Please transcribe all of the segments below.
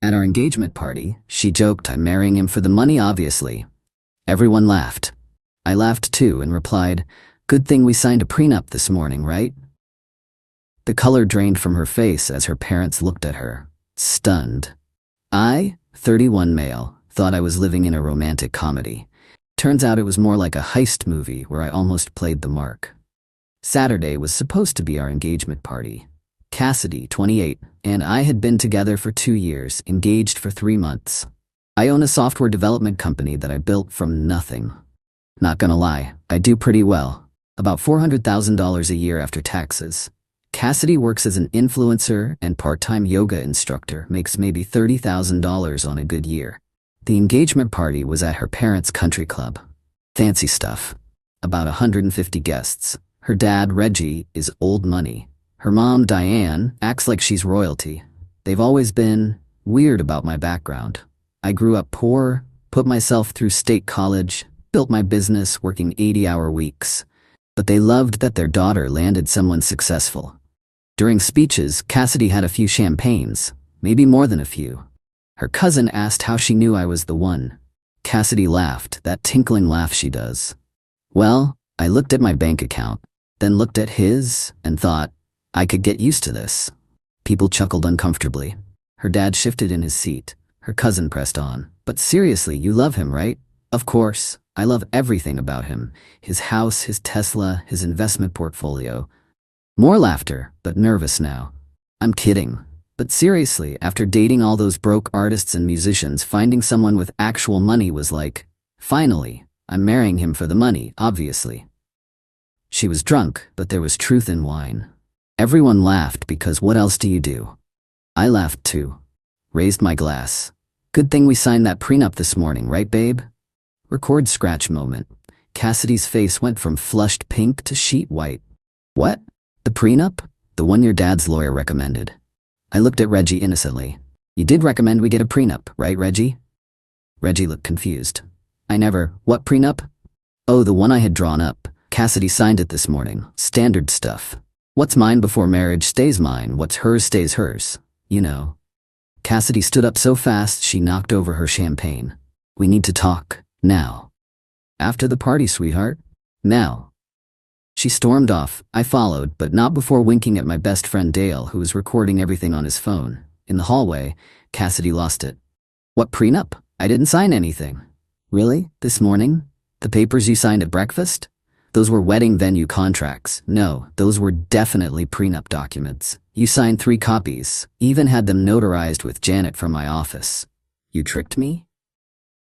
At our engagement party, she joked I'm marrying him for the money, obviously. Everyone laughed. I laughed too and replied, "Good thing we signed a prenup this morning, right?" The color drained from her face as her parents looked at her, stunned. I, 31 male, thought I was living in a romantic comedy. Turns out it was more like a heist movie where I almost played the mark. Saturday was supposed to be our engagement party. Cassidy, 28, and I had been together for 2 years, engaged for 3 months. I own a software development company that I built from nothing. Not gonna lie, I do pretty well. About $400,000 a year after taxes. Cassidy works as an influencer and part-time yoga instructor, makes maybe $30,000 on a good year. The engagement party was at her parents' country club. Fancy stuff. About 150 guests. Her dad, Reggie, is old money. Her mom, Diane, acts like she's royalty. They've always been weird about my background. I grew up poor, put myself through state college, built my business working 80-hour weeks. But they loved that their daughter landed someone successful. During speeches, Cassidy had a few champagnes, maybe more than a few. Her cousin asked how she knew I was the one. Cassidy laughed, that tinkling laugh she does. Well, I looked at my bank account, then looked at his, and thought, I could get used to this. People chuckled uncomfortably. Her dad shifted in his seat. Her cousin pressed on. But seriously, you love him, right? Of course. I love everything about him. His house, his Tesla, his investment portfolio. More laughter, but nervous now. I'm kidding. But seriously, after dating all those broke artists and musicians, finding someone with actual money was like, finally, I'm marrying him for the money, obviously. She was drunk, but there was truth in wine. Everyone laughed because what else do you do? I laughed too. Raised my glass. Good thing we signed that prenup this morning, right, babe? Record scratch moment. Cassidy's face went from flushed pink to sheet white. What? The prenup? The one your dad's lawyer recommended. I looked at Reggie innocently. You did recommend we get a prenup, right, Reggie? Reggie looked confused. What prenup? Oh, the one I had drawn up. Cassidy signed it this morning. Standard stuff. What's mine before marriage stays mine, what's hers stays hers. You know. Cassidy stood up so fast she knocked over her champagne. We need to talk. Now. After the party, sweetheart. Now. She stormed off. I followed, but not before winking at my best friend Dale, who was recording everything on his phone. In the hallway, Cassidy lost it. What prenup? I didn't sign anything. Really? This morning? The papers you signed at breakfast? Those were wedding venue contracts. No, those were definitely prenup documents. You signed 3 copies, even had them notarized with Janet from my office. You tricked me?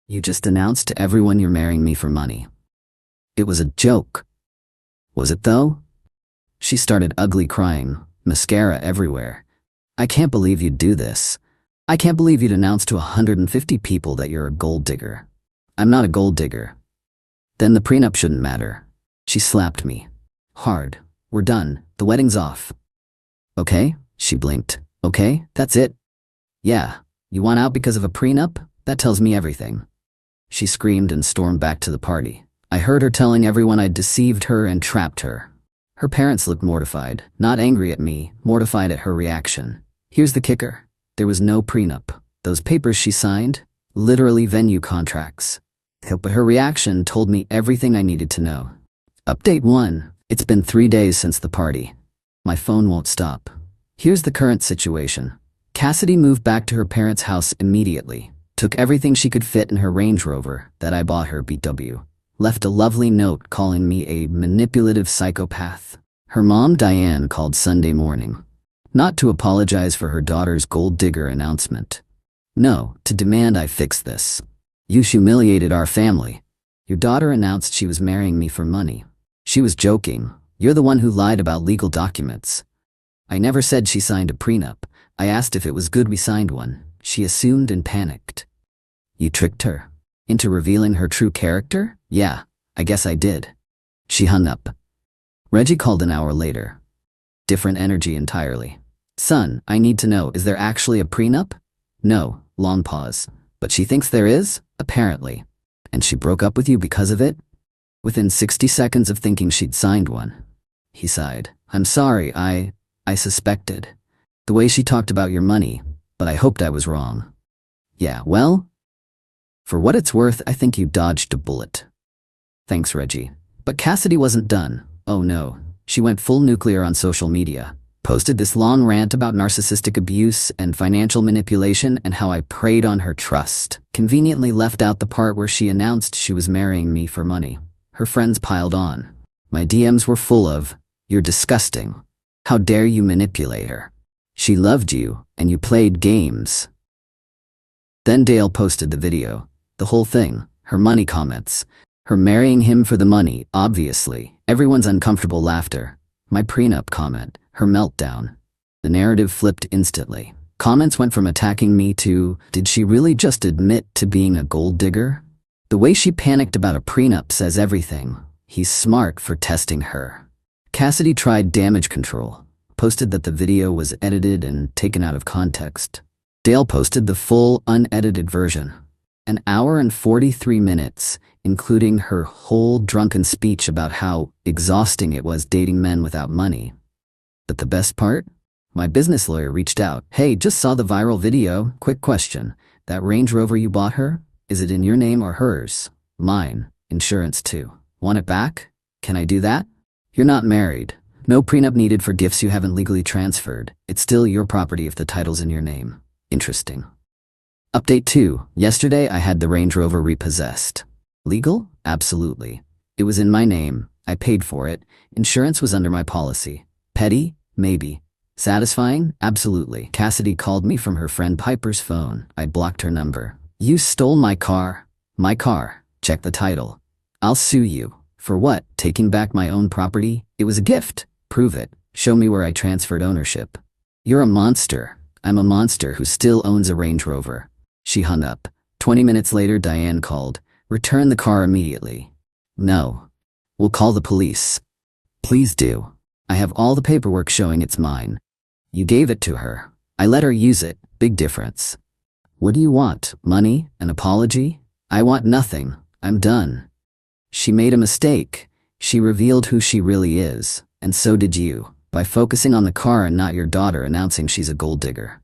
You just announced to everyone you're marrying me for money. It was a joke. Was it though? She started ugly crying, mascara everywhere. I can't believe you'd do this. I can't believe you'd announce to 150 people that you're a gold digger. I'm not a gold digger. Then the prenup shouldn't matter. She slapped me. Hard. We're done. The wedding's off. Okay? She blinked. Okay? That's it? Yeah. You want out because of a prenup? That tells me everything. She screamed and stormed back to the party. I heard her telling everyone I'd deceived her and trapped her. Her parents looked mortified, not angry at me, mortified at her reaction. Here's the kicker. There was no prenup. Those papers she signed, literally venue contracts. But her reaction told me everything I needed to know. Update 1. It's been 3 days since the party. My phone won't stop. Here's the current situation. Cassidy moved back to her parents' house immediately, took everything she could fit in her Range Rover that I bought her BW. Left a lovely note calling me a manipulative psychopath. Her mom, Diane, called Sunday morning. Not to apologize for her daughter's gold digger announcement. No, to demand I fix this. You humiliated our family. Your daughter announced she was marrying me for money. She was joking. You're the one who lied about legal documents. I never said she signed a prenup. I asked if it was good we signed one. She assumed and panicked. You tricked her into revealing her true character? Yeah, I guess I did. She hung up. Reggie called an hour later. Different energy entirely. Son, I need to know, is there actually a prenup? No, long pause. But she thinks there is? Apparently. And she broke up with you because of it? Within 60 seconds of thinking she'd signed one. He sighed. I'm sorry, I suspected. The way she talked about your money, but I hoped I was wrong. Yeah, well, for what it's worth, I think you dodged a bullet. Thanks, Reggie. But Cassidy wasn't done. Oh no. She went full nuclear on social media. Posted this long rant about narcissistic abuse and financial manipulation and how I preyed on her trust. Conveniently left out the part where she announced she was marrying me for money. Her friends piled on. My DMs were full of, "You're disgusting. How dare you manipulate her? She loved you, and you played games." Then Dale posted the video. The whole thing. Her money comments. Her marrying him for the money, obviously. Everyone's uncomfortable laughter. My prenup comment. Her meltdown. The narrative flipped instantly. Comments went from attacking me to, did she really just admit to being a gold digger? The way she panicked about a prenup says everything. He's smart for testing her. Cassidy tried damage control. Posted that the video was edited and taken out of context. Dale posted the full, unedited version. An hour and 43 minutes, including her whole drunken speech about how exhausting it was dating men without money. But the best part? My business lawyer reached out. "Hey, just saw the viral video. Quick question. That Range Rover you bought her? Is it in your name or hers?" "Mine. Insurance too. Want it back? Can I do that?" "You're not married. No prenup needed for gifts you haven't legally transferred. It's still your property if the title's in your name." Interesting. Update 2. Yesterday I had the Range Rover repossessed. Legal? Absolutely. It was in my name. I paid for it. Insurance was under my policy. Petty? Maybe. Satisfying? Absolutely. Cassidy called me from her friend Piper's phone. I blocked her number. "You stole my car." "My car. Check the title." "I'll sue you." "For what? Taking back my own property? It was a gift." "Prove it. Show me where I transferred ownership." "You're a monster." "I'm a monster who still owns a Range Rover." She hung up. 20 minutes later, Diane called. "Return the car immediately." "No. We'll call the police." "Please do. I have all the paperwork showing it's mine." "You gave it to her." "I let her use it. Big difference." "What do you want? Money? An apology?" "I want nothing. I'm done." She made a mistake. She revealed who she really is, and so did you, by focusing on the car and not your daughter announcing she's a gold digger.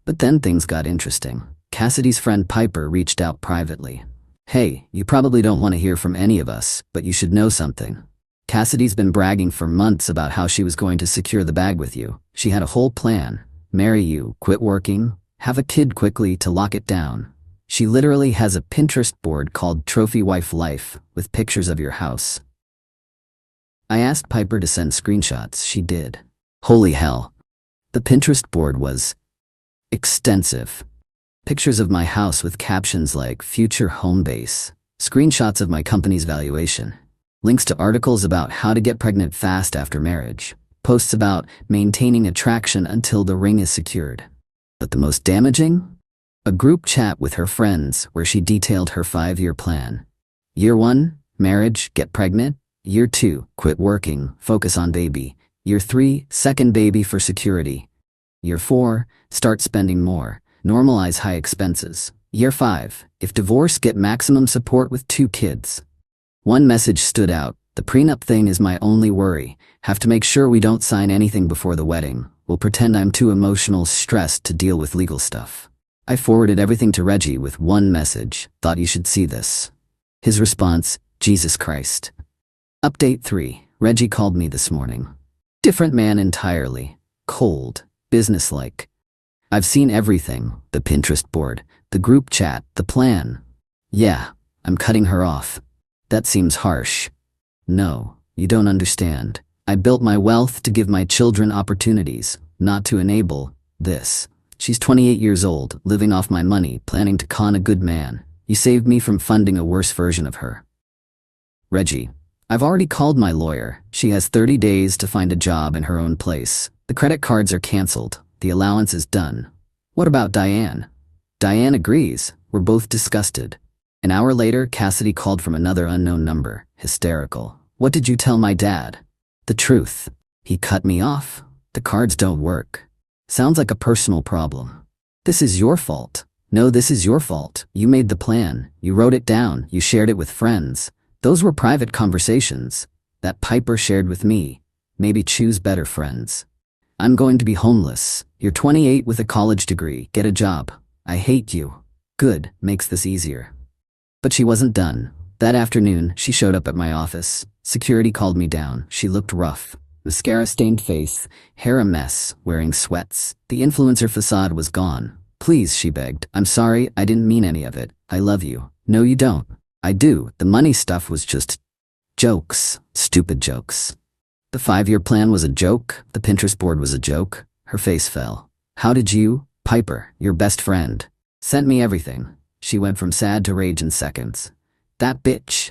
But then things got interesting. Cassidy's friend Piper reached out privately. "Hey, you probably don't want to hear from any of us, but you should know something. Cassidy's been bragging for months about how she was going to secure the bag with you. She had a whole plan. Marry you, quit working, have a kid quickly to lock it down. She literally has a Pinterest board called Trophy Wife Life with pictures of your house." I asked Piper to send screenshots. She did. Holy hell. The Pinterest board was extensive. Pictures of my house with captions like future home base, screenshots of my company's valuation, links to articles about how to get pregnant fast after marriage, posts about maintaining attraction until the ring is secured. But the most damaging? A group chat with her friends where she detailed her 5-year plan. Year 1, marriage, get pregnant. Year 2, quit working, focus on baby. Year 3, second baby for security. Year 4, start spending more, normalize high expenses. Year 5, if divorce, get maximum support with 2 kids. One message stood out. "The prenup thing is my only worry. Have to make sure we don't sign anything before the wedding. We'll pretend I'm too emotional stressed to deal with legal stuff." I forwarded everything to Reggie with one message. "Thought you should see this." His response, "Jesus Christ." Update 3. Reggie called me this morning. Different man entirely. Cold. Businesslike. "I've seen everything. The Pinterest board, the group chat, the plan." "Yeah, I'm cutting her off." "That seems harsh." "No, you don't understand. I built my wealth to give my children opportunities, not to enable this. She's 28 years old, living off my money, planning to con a good man. You saved me from funding a worse version of her." Reggie, "I've already called my lawyer. She has 30 days to find a job in her own place. The credit cards are canceled. The allowance is done." "What about Diane?" "Diane agrees. We're both disgusted." An hour later, Cassidy called from another unknown number, hysterical. "What did you tell my dad?" "The truth. He cut me off. The cards don't work." "Sounds like a personal problem." "This is your fault." "No, this is your fault. You made the plan. You wrote it down. You shared it with friends. Those were private conversations that Piper shared with me. Maybe choose better friends." "I'm going to be homeless. You're 28 with a college degree. Get a job." "I hate you." Good, makes this easier. But she wasn't done. That afternoon, she showed up at my office. Security called me down. She looked rough. Mascara-stained face, hair a mess, wearing sweats. The influencer facade was gone. Please, she begged. I'm sorry, I didn't mean any of it. I love you. No, you don't. I do. The money stuff was just jokes. Stupid jokes. The 5-year plan was a joke. The Pinterest board was a joke. Her face fell. How did you, Piper, your best friend, sent me everything? She went from sad to rage in seconds. That bitch.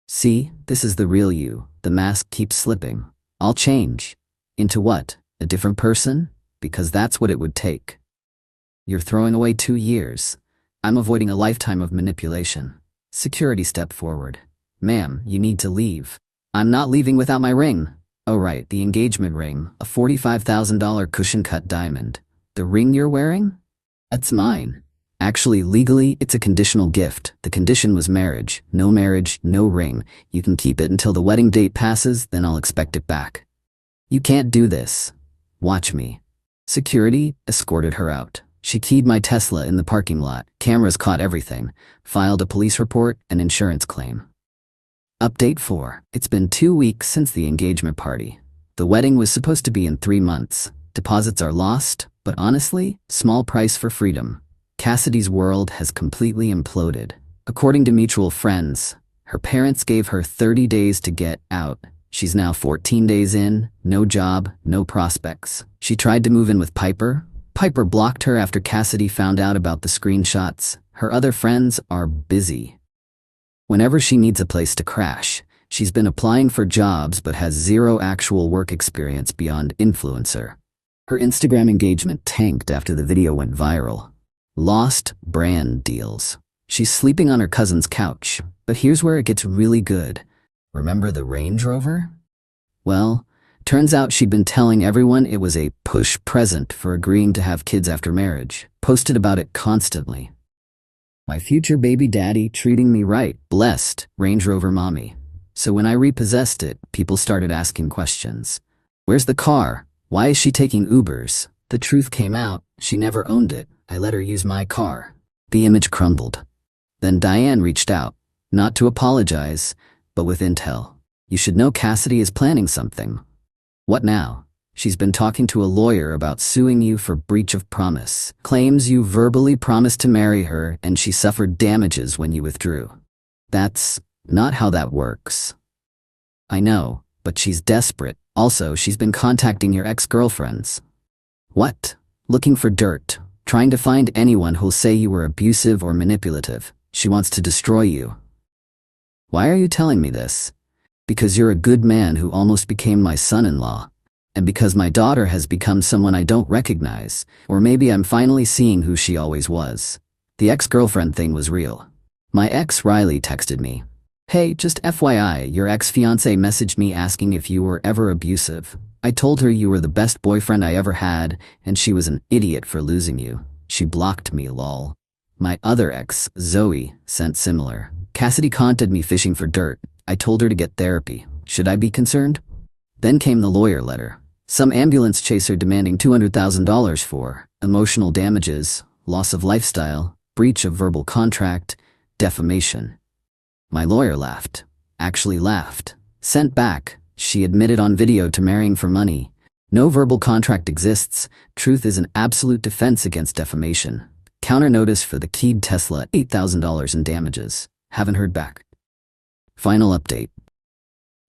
See, this is the real you. The mask keeps slipping. I'll change. Into what? A different person? Because that's what it would take. You're throwing away 2 years. I'm avoiding a lifetime of manipulation. Security stepped forward. Ma'am, you need to leave. I'm not leaving without my ring. Oh right, the engagement ring, a $45,000 cushion-cut diamond. The ring you're wearing? That's mine. Actually, legally, it's a conditional gift. The condition was marriage. No marriage, no ring. You can keep it until the wedding date passes, then I'll expect it back. You can't do this. Watch me. Security escorted her out. She keyed my Tesla in the parking lot. Cameras caught everything. Filed a police report and insurance claim. Update 4. It's been 2 weeks since the engagement party. The wedding was supposed to be in 3 months. Deposits are lost, but honestly, small price for freedom. Cassidy's world has completely imploded. According to mutual friends, her parents gave her 30 days to get out. She's now 14 days in, no job, no prospects. She tried to move in with Piper. Piper blocked her after Cassidy found out about the screenshots. Her other friends are busy. Whenever she needs a place to crash, she's been applying for jobs but has 0 actual work experience beyond influencer. Her Instagram engagement tanked after the video went viral. Lost brand deals. She's sleeping on her cousin's couch, but here's where it gets really good. Remember the Range Rover? Well, turns out she'd been telling everyone it was a push present for agreeing to have kids after marriage. Posted about it constantly. My future baby daddy treating me right. Blessed, Range Rover mommy. So when I repossessed it, people started asking questions. Where's the car? Why is she taking Ubers? The truth came out, she never owned it. I let her use my car. The image crumbled. Then Diane reached out, not to apologize, but with intel. You should know Cassidy is planning something. What now? She's been talking to a lawyer about suing you for breach of promise. Claims you verbally promised to marry her and she suffered damages when you withdrew. That's not how that works. I know, but she's desperate. Also, she's been contacting your ex-girlfriends. What? Looking for dirt. Trying to find anyone who'll say you were abusive or manipulative. She wants to destroy you. Why are you telling me this? Because you're a good man who almost became my son-in-law. And because my daughter has become someone I don't recognize, or maybe I'm finally seeing who she always was. The ex-girlfriend thing was real. My ex Riley texted me. Hey, just FYI, your ex-fiancé messaged me asking if you were ever abusive. I told her you were the best boyfriend I ever had, and she was an idiot for losing you. She blocked me, lol. My other ex, Zoe, sent similar. Cassidy contacted me fishing for dirt. I told her to get therapy. Should I be concerned? Then came the lawyer letter. Some ambulance chaser demanding $200,000 for emotional damages, loss of lifestyle, breach of verbal contract, defamation. My lawyer laughed. Actually laughed. Sent back. She admitted on video to marrying for money. No verbal contract exists. Truth is an absolute defense against defamation. Counter notice for the keyed Tesla, $8,000 in damages. Haven't heard back. Final update.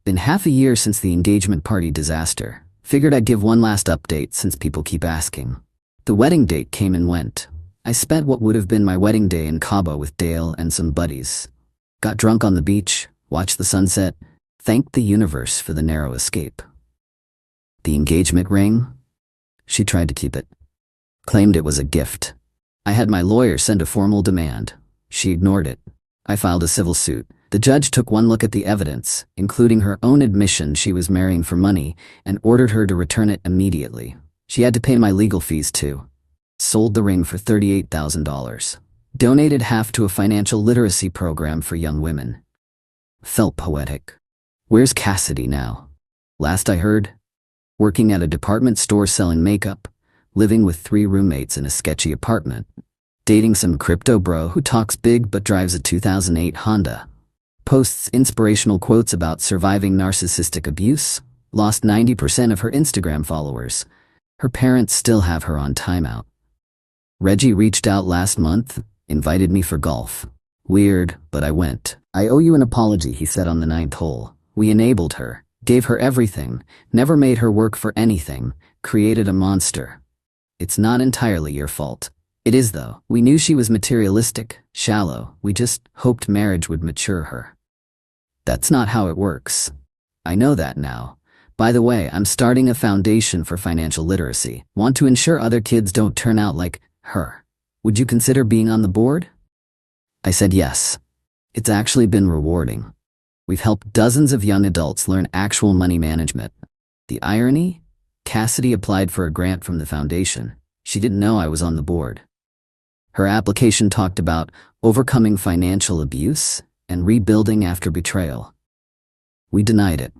Been half a year since the engagement party disaster. Figured I'd give one last update since people keep asking. The wedding date came and went. I spent what would have been my wedding day in Cabo with Dale and some buddies. Got drunk on the beach, watched the sunset, thanked the universe for the narrow escape. The engagement ring? She tried to keep it. Claimed it was a gift. I had my lawyer send a formal demand. She ignored it. I filed a civil suit. The judge took one look at the evidence, including her own admission she was marrying for money, and ordered her to return it immediately. She had to pay my legal fees too. Sold the ring for $38,000. Donated half to a financial literacy program for young women. Felt poetic. Where's Cassidy now? Last I heard, working at a department store selling makeup, living with 3 roommates in a sketchy apartment. Dating some crypto bro who talks big but drives a 2008 Honda. Posts inspirational quotes about surviving narcissistic abuse. Lost 90% of her Instagram followers. Her parents still have her on timeout. Reggie reached out last month, invited me for golf. Weird, but I went. I owe you an apology, he said on the 9th hole. We enabled her, gave her everything, never made her work for anything, created a monster. It's not entirely your fault. It is though. We knew she was materialistic, shallow. We just hoped marriage would mature her. That's not how it works. I know that now. By the way, I'm starting a foundation for financial literacy. Want to ensure other kids don't turn out like her. Would you consider being on the board? I said yes. It's actually been rewarding. We've helped dozens of young adults learn actual money management. The irony? Cassidy applied for a grant from the foundation. She didn't know I was on the board. Her application talked about overcoming financial abuse and rebuilding after betrayal. We denied it.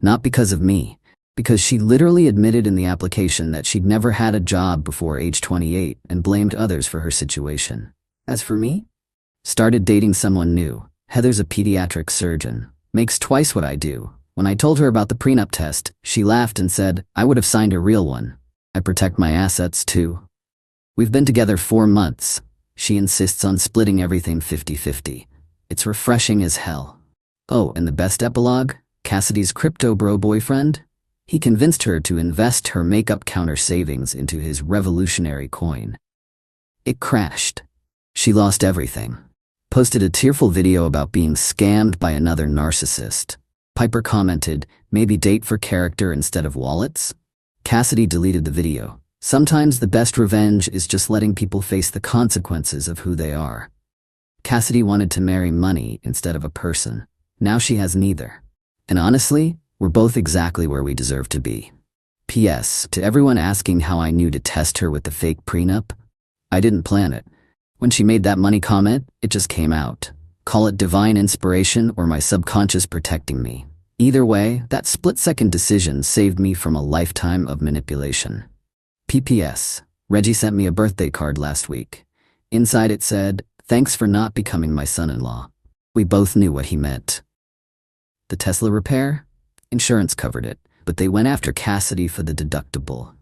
Not because of me, because she literally admitted in the application that she'd never had a job before age 28 and blamed others for her situation. As for me? Started dating someone new. Heather's a pediatric surgeon. Makes twice what I do. When I told her about the prenup test, she laughed and said, I would have signed a real one. I protect my assets too. We've been together 4 months. She insists on splitting everything 50-50. It's refreshing as hell. Oh, and the best epilogue? Cassidy's crypto bro boyfriend? He convinced her to invest her makeup counter savings into his revolutionary coin. It crashed. She lost everything. Posted a tearful video about being scammed by another narcissist. Piper commented, maybe date for character instead of wallets? Cassidy deleted the video. Sometimes the best revenge is just letting people face the consequences of who they are. Cassidy wanted to marry money instead of a person. Now she has neither. And honestly, we're both exactly where we deserve to be. P.S. To everyone asking how I knew to test her with the fake prenup, I didn't plan it. When she made that money comment, it just came out. Call it divine inspiration or my subconscious protecting me. Either way, that split-second decision saved me from a lifetime of manipulation. P.P.S. Reggie sent me a birthday card last week. Inside it said, thanks for not becoming my son-in-law. We both knew what he meant. The Tesla repair? Insurance covered it, but they went after Cassidy for the deductible.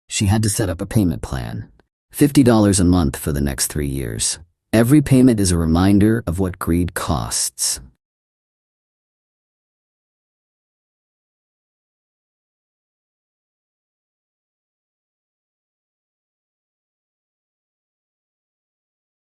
She had to set up a payment plan. $50 a month for the next 3 years. Every payment is a reminder of what greed costs.